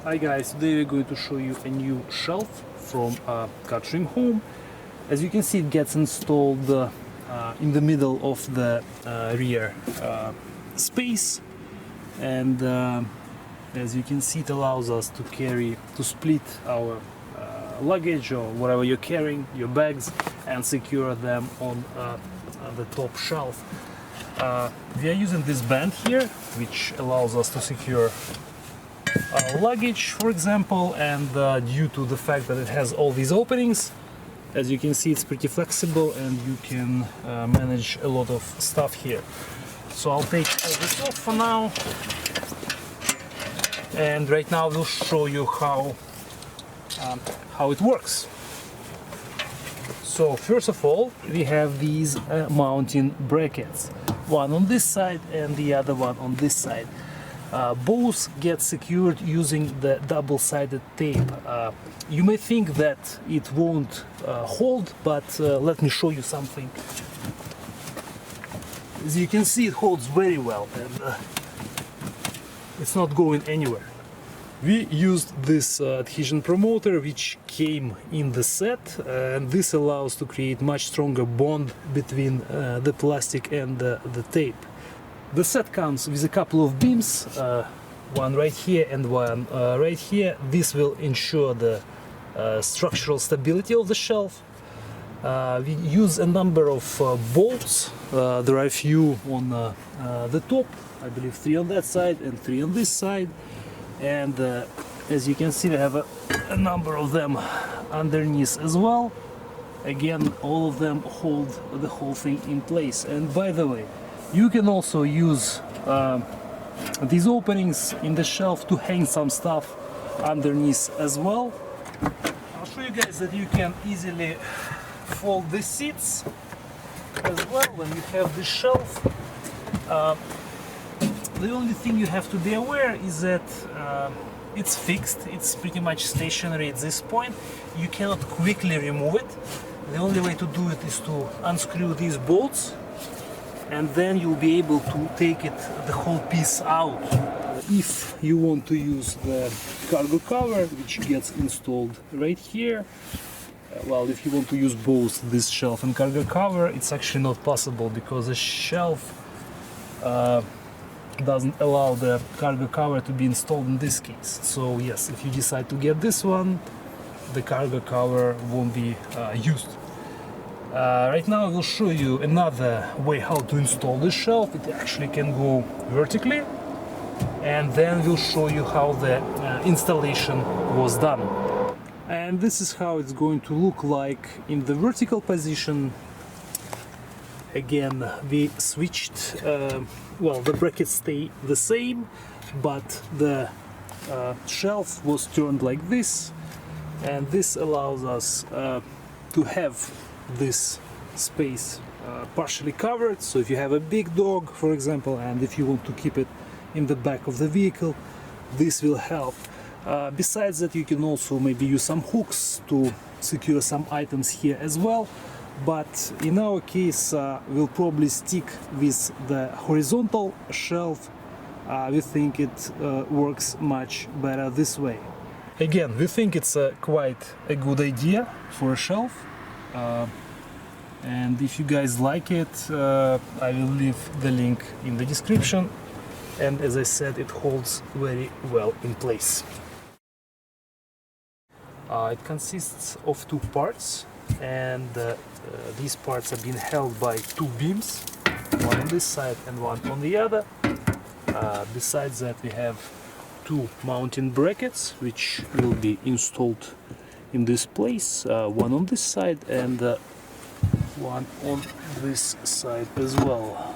Hi guys, today we're going to show you a new shelf from Cartrimhome. As you can see, it gets installed in the middle of the rear space, and as you can see, it allows us to split our luggage or whatever you're carrying, your bags, and secure them on the top shelf. We are using this band here, which allows us to secure luggage, for example, and due to the fact that it has all these openings, as you can see, it's pretty flexible and you can manage a lot of stuff here. So I'll take all this off for now, and right now we'll show you how it works. So first of all, we have these mounting brackets, one on this side and the other one on this side. Both get secured using the double-sided tape. You may think that it won't hold, but let me show you something. As you can see, it holds very well and it's not going anywhere. We used this adhesion promoter which came in the set, and this allows to create much stronger bond between the plastic and the tape. The set comes with a couple of beams, one right here and one right here. This will ensure the structural stability of the shelf. We use a number of bolts. There are a few on the top, I believe 3 on that side and 3 on this side. And as you can see, we have a number of them underneath as well. Again, all of them hold the whole thing in place. And by the way, you can also use these openings in the shelf to hang some stuff underneath as well. I'll show you guys that you can easily fold the seats as well when you have this shelf. The only thing you have to be aware is that it's fixed, it's pretty much stationary at this point. You cannot quickly remove it. The only way to do it is to unscrew these bolts, and then you'll be able to take the whole piece out. If you want to use the cargo cover, which gets installed right here, well, if you want to use both this shelf and cargo cover, it's actually not possible because the shelf doesn't allow the cargo cover to be installed in this case. So yes, if you decide to get this one, the cargo cover won't be used. Right now I will show you another way how to install this shelf. It actually can go vertically, and then we'll show you how the installation was done. And this is how it's going to look like in the vertical position. Again, we switched, well, the brackets stay the same, but the shelf was turned like this, and this allows us to have this space partially covered. So if you have a big dog, for example, and if you want to keep it in the back of the vehicle, this will help. Besides that, you can also maybe use some hooks to secure some items here as well, but in our case we'll probably stick with the horizontal shelf. We think it works much better this way. Again, we think it's quite a good idea for a shelf. And if you guys like it, I will leave the link in the description, and as I said, it holds very well in place. It consists of 2 parts, and these parts are being held by 2 beams, one on this side and one on the other. Besides that, we have 2 mounting brackets which will be installed in this place, one on this side and one on this side as well.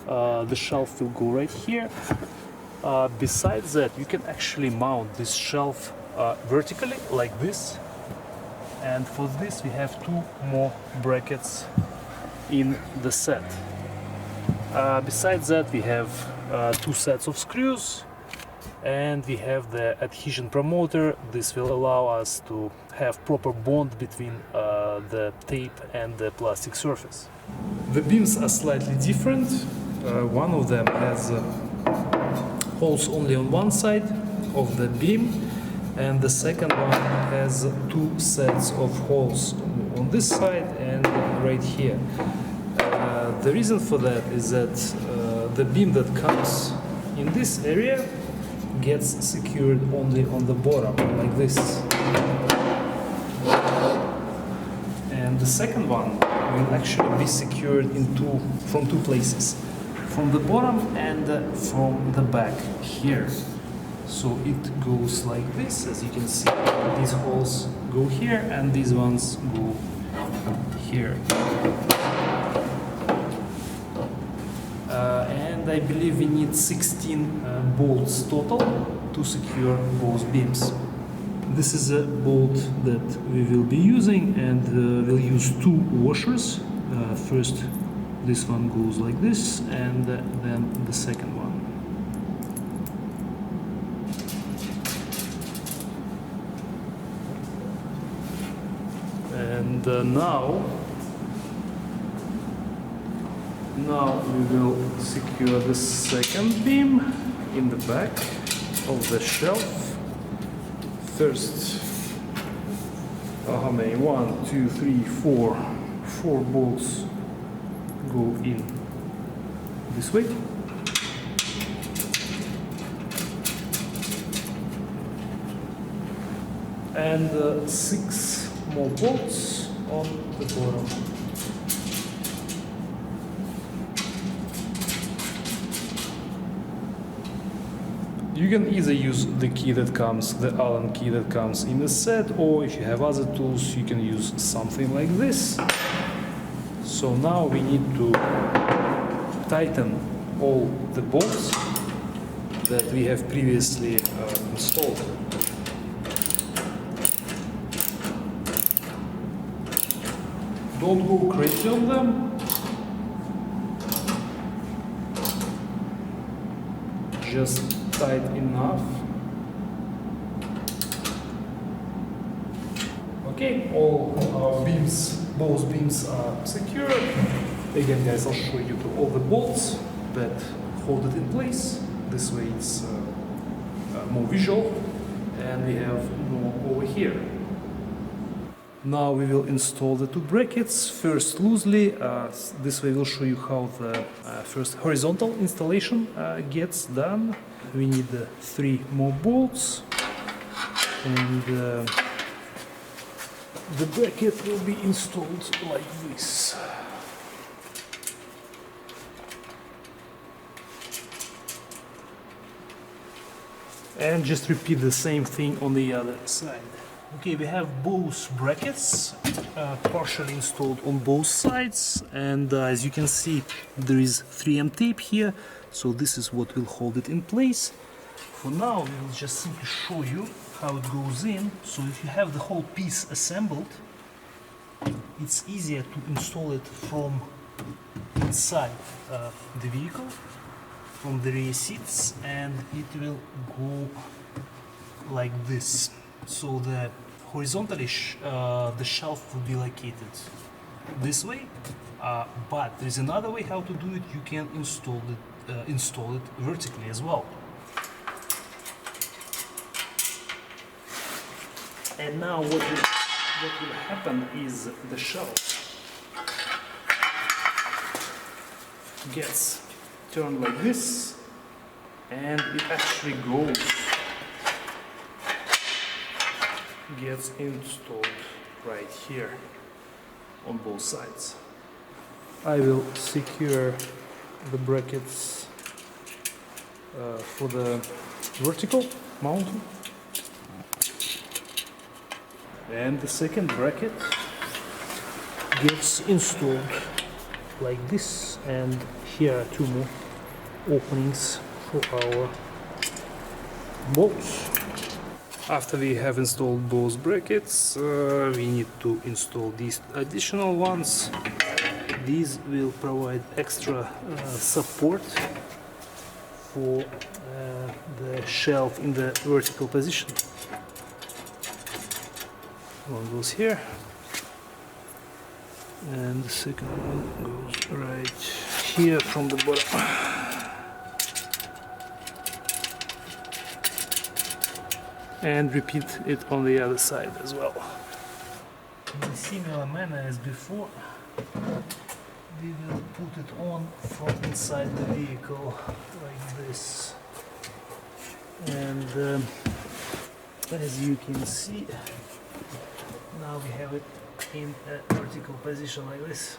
The shelf will go right here. Besides that, you can actually mount this shelf vertically like this, and for this we have 2 more brackets in the set. Besides that, we have 2 sets of screws, and we have the adhesion promoter. This will allow us to have proper bond between the tape and the plastic surface. The beams are slightly different. One of them has holes only on one side, of the beam, and the second one has two sets of holes on this side and right here. The reason for that is that the beam that comes in this area gets secured only on the bottom, like this. And the second one will actually be secured from two places, from the bottom and from the back here. So it goes like this, as you can see. These holes go here and these ones go here. And I believe we need 16 bolts total to secure both beams. This is a bolt that we will be using, and we'll use two washers. First, this one goes like this, and then the second one. And now we will secure the second beam in the back of the shelf. First, how many? 1, 2, 3, 4. 4 bolts go in this way. And 6 more bolts on the bottom. You can either use the key that comes, the Allen key that comes in the set, or if you have other tools, you can use something like this. So now we need to tighten all the bolts that we have previously installed. Don't go crazy on them. Just tight enough. Okay, all our beams, both beams are secured. Again, guys, I'll show you to all the bolts that hold it in place. This way it's more visual, and we have more over here. Now we will install the two brackets, first loosely. This way we'll show you how the first horizontal installation gets done. We need 3 more bolts, and the bracket will be installed like this. And just repeat the same thing on the other side. Okay, we have both brackets partially installed on both sides, and as you can see, there is 3M tape here, so this is what will hold it in place. For now, we will just simply show you how it goes in. So if you have the whole piece assembled, it's easier to install it from inside the vehicle, from the rear seats, and it will go like this. So the horizontally the shelf will be located this way, but there's another way how to do it. You can install it vertically as well. And now what will happen is the shelf gets turned like this, and it actually gets installed right here on both sides. I will secure the brackets for the vertical mounting, and the second bracket gets installed like this, and here are 2 more openings for our bolts. After we have installed both brackets, we need to install these additional ones. These will provide extra support for the shelf in the vertical position. One goes here, and the second one goes right here from the bottom. and repeat it on the other side as well. In a similar manner as before, we will put it on from inside the vehicle like this, and as you can see, now we have it in a vertical position like this.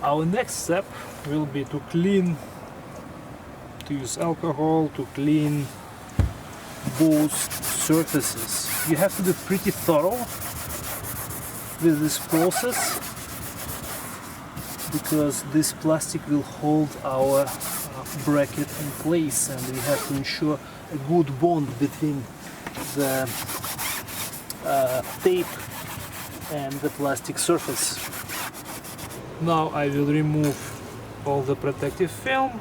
Our next step will be to use alcohol to clean both surfaces. You have to be pretty thorough with this process, because this plastic will hold our bracket in place, and we have to ensure a good bond between the tape and the plastic surface. Now I will remove all the protective film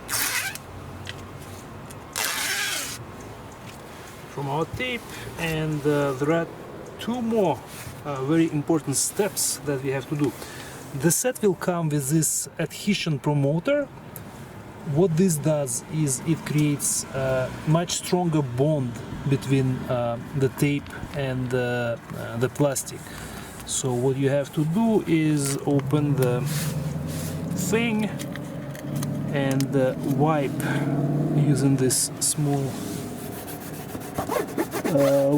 from our tape, and there are two more very important steps that we have to do. The set will come with this adhesion promoter. What this does is it creates a much stronger bond between the tape and the plastic. So what you have to do is open the thing and wipe using this small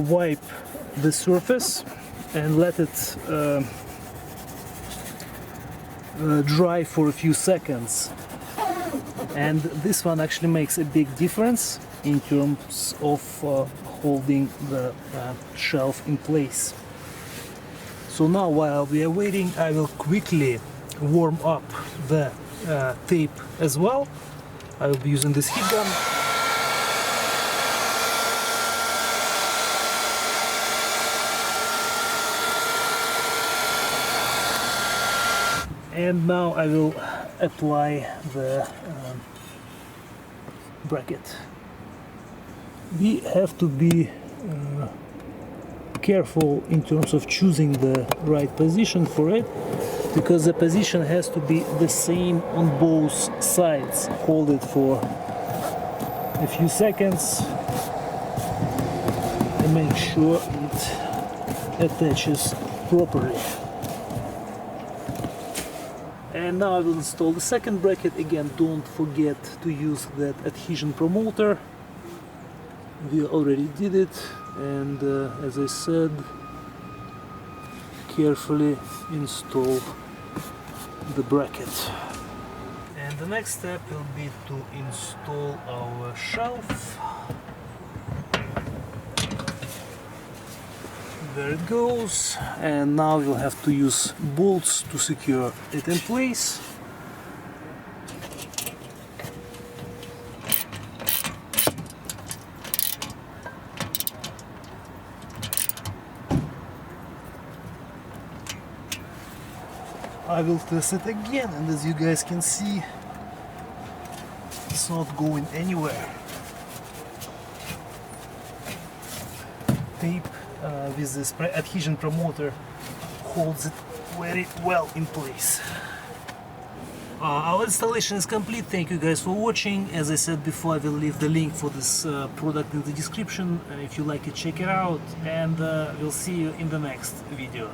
wipe the surface and let it dry for a few seconds. And this one actually makes a big difference in terms of holding the shelf in place. So now, while we are waiting, I will quickly warm up the tape as well. I will be using this heat gun. And now I will apply the bracket. We have to be careful in terms of choosing the right position for it, because the position has to be the same on both sides. Hold it for a few seconds and make sure it attaches properly. And now I will install the second bracket. Again, don't forget to use that adhesion promoter. We already did it, and as I said, carefully install the bracket. And the next step will be to install our shelf. There it goes, and now we'll have to use bolts to secure it in place. I will test it again, and as you guys can see, it's not going anywhere. Tape with this adhesion promoter holds it very well in place. Our installation is complete. Thank you guys for watching. As I said before, I will leave the link for this product in the description. If you like it, check it out, and we'll see you in the next video.